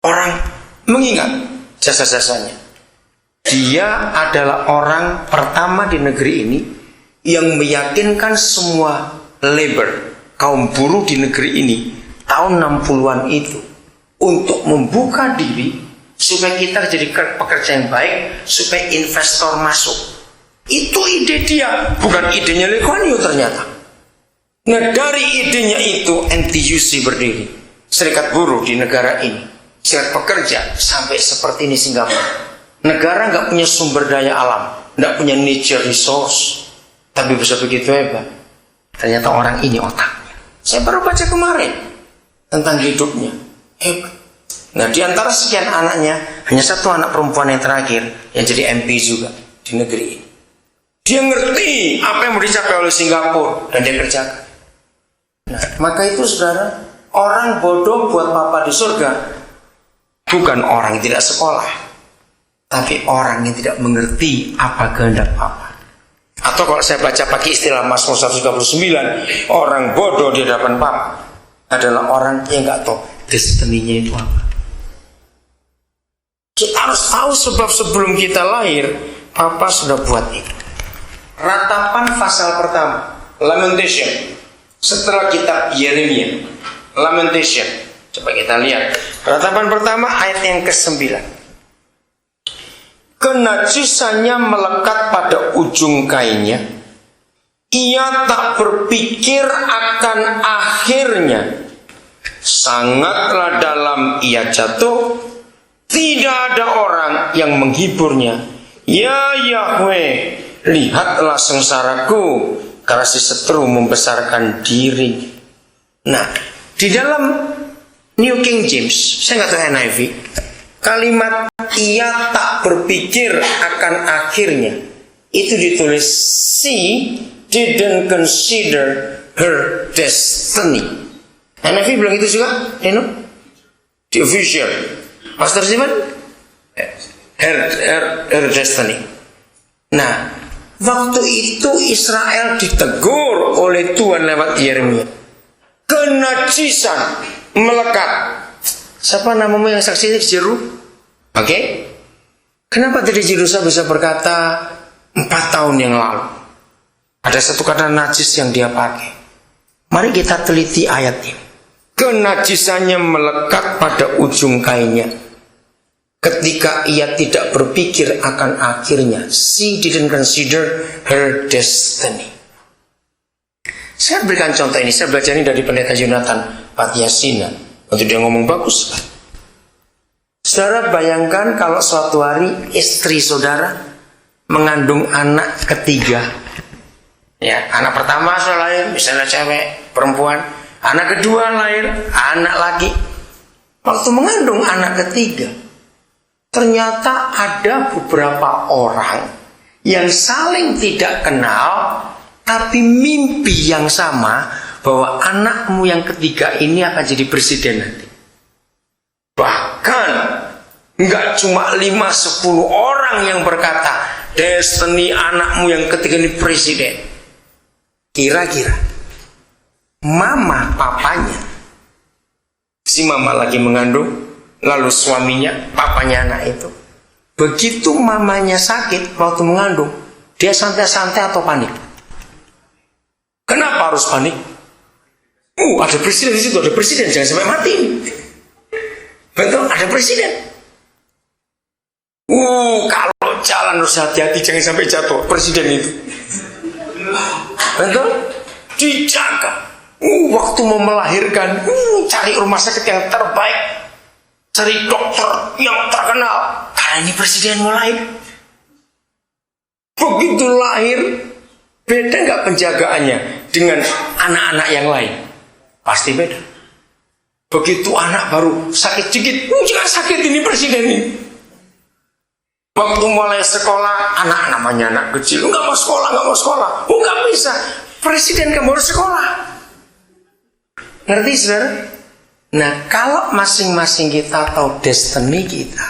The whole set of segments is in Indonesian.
orang mengingat jasa-jasanya. Dia adalah orang pertama di negeri ini yang meyakinkan semua labor, kaum buruh di negeri ini tahun 60-an itu untuk membuka diri supaya kita jadi pekerja yang baik, supaya investor masuk. Itu ide dia, bukan idenya Lee Kuan Yew ternyata. Nah, dari idenya itu NTUC berdiri, Serikat Buruh di negara ini, serikat pekerja sampai seperti ini Singapura. Negara nggak punya sumber daya alam, nggak punya nature resource, tapi bisa begitu hebat. Ternyata orang ini otaknya. Saya baru baca kemarin tentang hidupnya, hebat. Nah, di antara sekian anaknya, hanya satu anak perempuan yang terakhir yang jadi MP juga di negeri ini. Dia ngerti apa yang mau dicapai oleh Singapura dan dia kerjakan. Nah, maka itu saudara, orang bodoh buat papa di surga bukan orang yang tidak sekolah, tapi orang yang tidak mengerti apa kehendak papa. Atau kalau saya baca pakai istilah Mazmur 139, orang bodoh di hadapan papa adalah orang yang nggak tahu destiny-nya itu apa. Kita harus tahu sebab sebelum kita lahir, papa sudah buat itu. Ratapan pasal pertama, Lamentation. Setelah kitab Yeremia, Lamentation. Coba kita lihat. Ratapan pertama ayat yang ke-9. Kenajisannya melekat pada ujung kainnya. Ia tak berpikir akan akhirnya. Sangatlah dalam ia jatuh. Tidak ada orang yang menghiburnya. Ya Yahweh, lihatlah sengsaraku, karena si seteru membesarkan diri. Nah, di dalam New King James, saya nggak tahu NIV, kalimat ia tak berpikir akan akhirnya itu ditulis she didn't consider her destiny. NIV bilang itu juga, di official. Pastor Simon, her destiny. Nah, waktu itu Israel ditegur oleh Tuhan lewat Yeremia. Kenajisan melekat. Siapa namamu yang saksi di Jeru? Oke. Kenapa tadi Jerusa bisa berkata 4 tahun yang lalu ada satu kata najis yang dia pakai? Mari kita teliti ayat ini. Kenajisannya melekat pada ujung kainnya. Ketika ia tidak berpikir akan akhirnya, she didn't consider her destiny. Saya berikan contoh ini. Saya belajar ini dari pendeta Jonathan Patiasina. Waktu dia ngomong bagus. Saudara bayangkan kalau suatu hari istri saudara mengandung anak ketiga. Ya, anak pertama sudah lahir, misalnya cewek, perempuan. Anak kedua lahir, anak laki. Waktu mengandung anak ketiga, ternyata ada beberapa orang yang saling tidak kenal, tapi mimpi yang sama bahwa anakmu yang ketiga ini akan jadi presiden nanti. Bahkan nggak cuma 5-10 orang yang berkata destiny anakmu yang ketiga ini presiden. Kira-kira mama papanya, si mama lagi mengandung, lalu suaminya, papanya anak itu, begitu mamanya sakit waktu mengandung, dia santai-santai atau panik? Kenapa harus panik? Ada presiden di situ, ada presiden, jangan sampai mati. Betul, ada presiden. Kalau jalan harus hati-hati, jangan sampai jatuh presiden itu. Betul, dijaga. Waktu mau melahirkan, cari rumah sakit yang terbaik, cari dokter yang terkenal, karena ini presiden mau lahir. Begitu lahir, beda nggak penjagaannya dengan anak-anak yang lain? Pasti beda. Begitu anak baru sakit sedikit, jangan sakit ini presiden ini. Waktu mulai sekolah, anak namanya anak kecil, nggak mau sekolah, nggak bisa. Presiden kamu harus sekolah. Ngerti saudara? Nah, kalau masing-masing kita tahu destiny kita,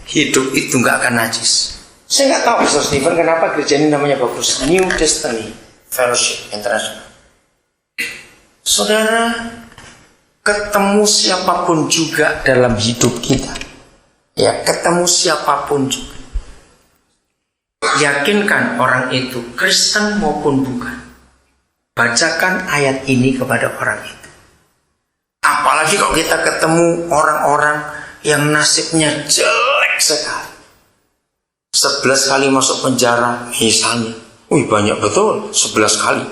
hidup itu nggak akan najis. Saya nggak tahu Pastor Stephen kenapa gereja ini namanya bagus, New Destiny Fellowship International. Saudara, ketemu siapapun juga dalam hidup kita. Ya, ketemu siapapun juga. Yakinkan orang itu Kristen maupun bukan. Bacakan ayat ini kepada orang itu. Apalagi kalau kita ketemu orang-orang yang nasibnya jelek sekali. 11 kali masuk penjara misalnya. Wih, banyak betul, 11 kali.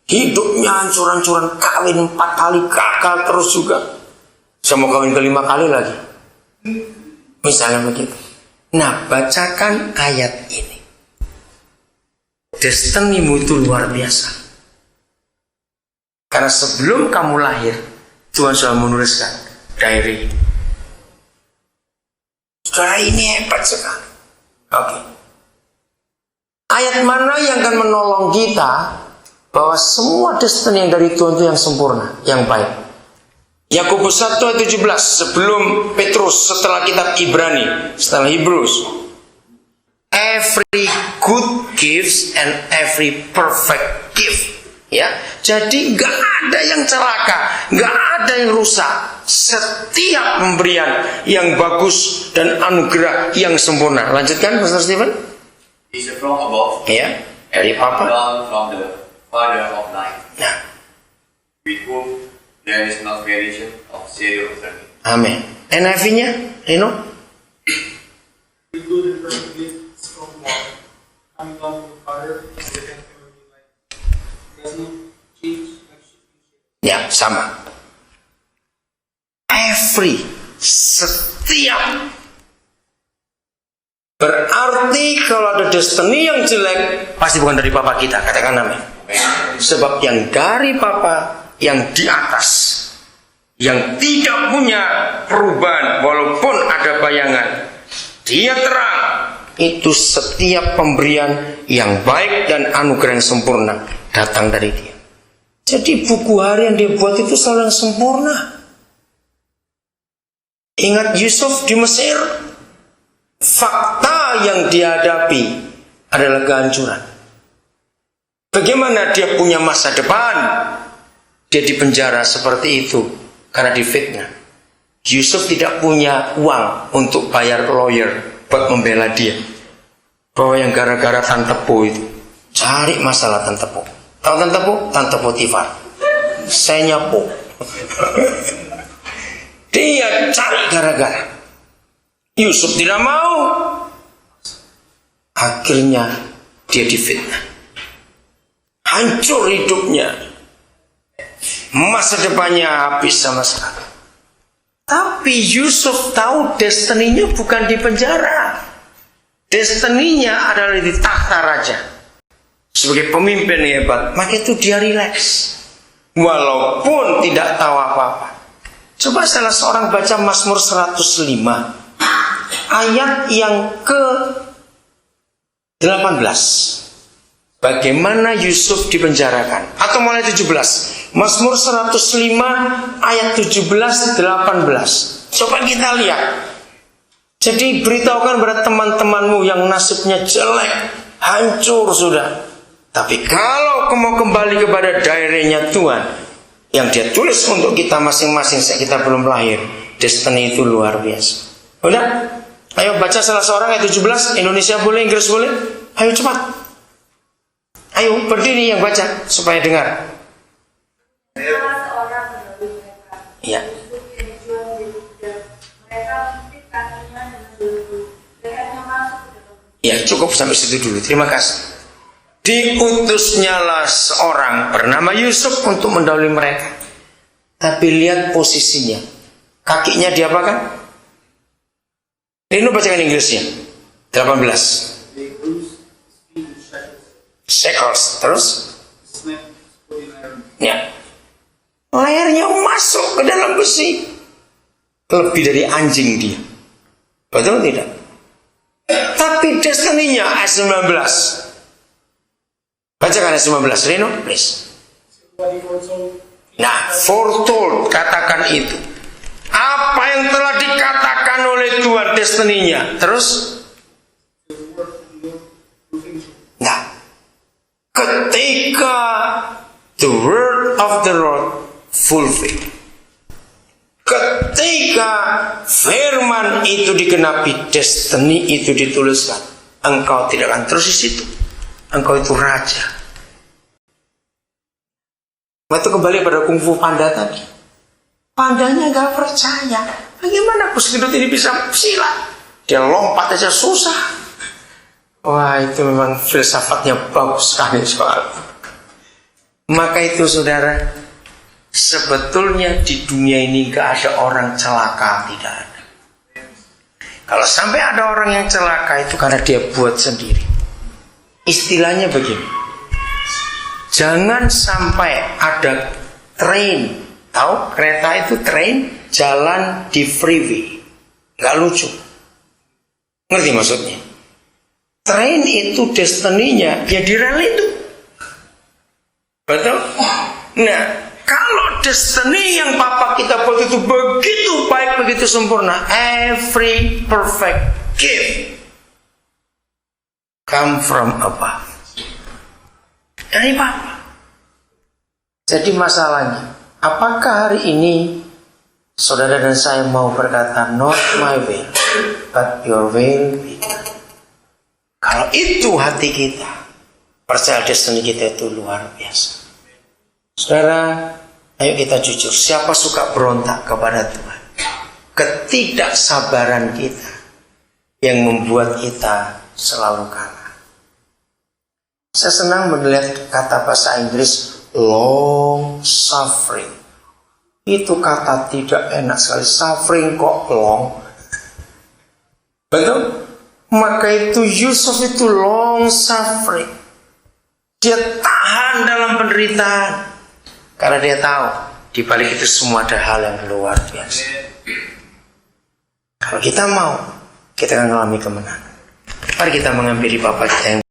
Hidupnya hancur-hancuran, kawin 4 kali, gagal terus juga. Saya mau kawin ke-5 kali lagi. Misalnya begitu. Nah, bacakan ayat ini. Destinimu itu luar biasa. Karena sebelum kamu lahir, Tuhan sudah menuliskan diary. Saudara, ini hebat sekali. Oke. Ayat mana yang akan menolong kita bahwa semua destiny yang dari Tuhan itu yang sempurna, yang baik? Yakobus 1 ayat 17, sebelum Petrus, setelah kitab Ibrani, setelah Hebrews. Every good gifts and every perfect gift. Ya, jadi nggak ada yang celaka, nggak ada yang rusak. Setiap pemberian yang bagus dan anugerah yang sempurna. Lanjutkan, Pastor Stephen. Is from above. Ya, dari Papa. Down from the Father of light. Nah, With whom there is no variation of shadow of turning. amin. NIV-nya, Rino? The good and perfect gift is from God, coming down from the Father of the heavenly light. Does not change like shifting. Ya, sama. Every, setiap. Berarti kalau ada destiny yang jelek, pasti bukan dari Papa kita, katakan amin. Sebab yang dari Papa, yang di atas, yang tidak punya perubahan walaupun ada bayangan, dia terang. Itu setiap pemberian yang baik dan anugerah yang sempurna datang dari dia. Jadi buku hari yang dia buat itu selalu yang sempurna. Ingat Yusuf di Mesir, fakta yang dihadapi adalah kehancuran. Bagaimana dia punya masa depan? Dia dipenjara seperti itu karena difitnah. Yusuf tidak punya uang untuk bayar lawyer buat membela dia. Bahwa yang gara-gara Tante Po itu cari masalah Tante Po. Tahu Tante Po? Tante Potifar. Saya nyapu. Dia cari gara-gara. Yusuf tidak mau. Akhirnya dia difitnah. Hancur hidupnya. Masa depannya habis sama sekali. Tapi Yusuf tahu destininya bukan di penjara. Destininya adalah di tahta raja. Sebagai pemimpin hebat, maka itu dia rileks. Walaupun tidak tahu apa-apa. Coba salah seorang baca Mazmur 105. Ayat yang ke-18. Bagaimana Yusuf dipenjarakan. Atau mulai 17. Mazmur 105 ayat 17-18. Coba kita lihat. Jadi beritahukan kepada teman-temanmu yang nasibnya jelek, hancur sudah. Tapi kalau kamu mau kembali kepada diary-nya Tuhan, yang dia tulis untuk kita masing-masing saat kita belum lahir, destiny itu luar biasa. Udah? Ayo baca salah seorang ayat 17. Indonesia boleh, Inggris boleh. Ayo cepat. Ayo berdiri yang baca supaya dengar. Ya. Ya, cukup sampai situ dulu. Terima kasih. Diutusnyalah seorang bernama Yusuf untuk mendahului mereka. Tapi lihat posisinya. Kakinya diapakan? Rino bacakan Inggrisnya. 18. Shackles. Terus? Ya. Layarnya masuk ke dalam besi. Lebih dari anjing dia. Betul tidak? Tapi destininya ayat 19. Bacakan ayat 19, Rino, please. Nah, foretold, katakan itu. Apa yang telah dikatakan oleh Tuhan destininya. Terus? Nah, ketika the word of the Lord fulfilled. ketika firman itu digenapi, destiny itu dituliskan, engkau tidak akan terus di situ. Engkau itu raja. Waktu kembali pada kungfu panda tadi, pandanya gak percaya. Bagaimana Gus Gendut ini bisa silat? Dia lompat aja susah. Wah, itu memang filsafatnya bagus sekali soal. Maka itu saudara, sebetulnya di dunia ini gak ada orang celaka, tidak ada. Kalau sampai ada orang yang celaka itu karena dia buat sendiri. Istilahnya begini, jangan sampai ada train, tahu kereta itu train jalan di freeway, gak lucu. Ngerti maksudnya? Train itu destininya ya di rel itu. Betul? Nah, kalau destiny yang Papa kita buat itu begitu baik, begitu sempurna, every perfect gift come from above, dari Papa. Jadi masalahnya, apakah hari ini saudara dan saya mau berkata not my will but your will be done? Kalau itu hati kita, percaya destiny kita itu luar biasa. Saudara, ayo kita jujur. Siapa suka berontak kepada Tuhan? Ketidaksabaran kita yang membuat kita selalu kalah. Saya senang melihat kata bahasa Inggris long suffering. Itu kata tidak enak sekali. Suffering kok long? Betul? Maka itu Yusuf itu long suffering. Dia tahan dalam penderitaan karena dia tahu di balik itu semua ada hal yang luar biasa. Kalau kita mau, kita akan mengalami kemenangan. Mari kita menghampiri Bapa kita yang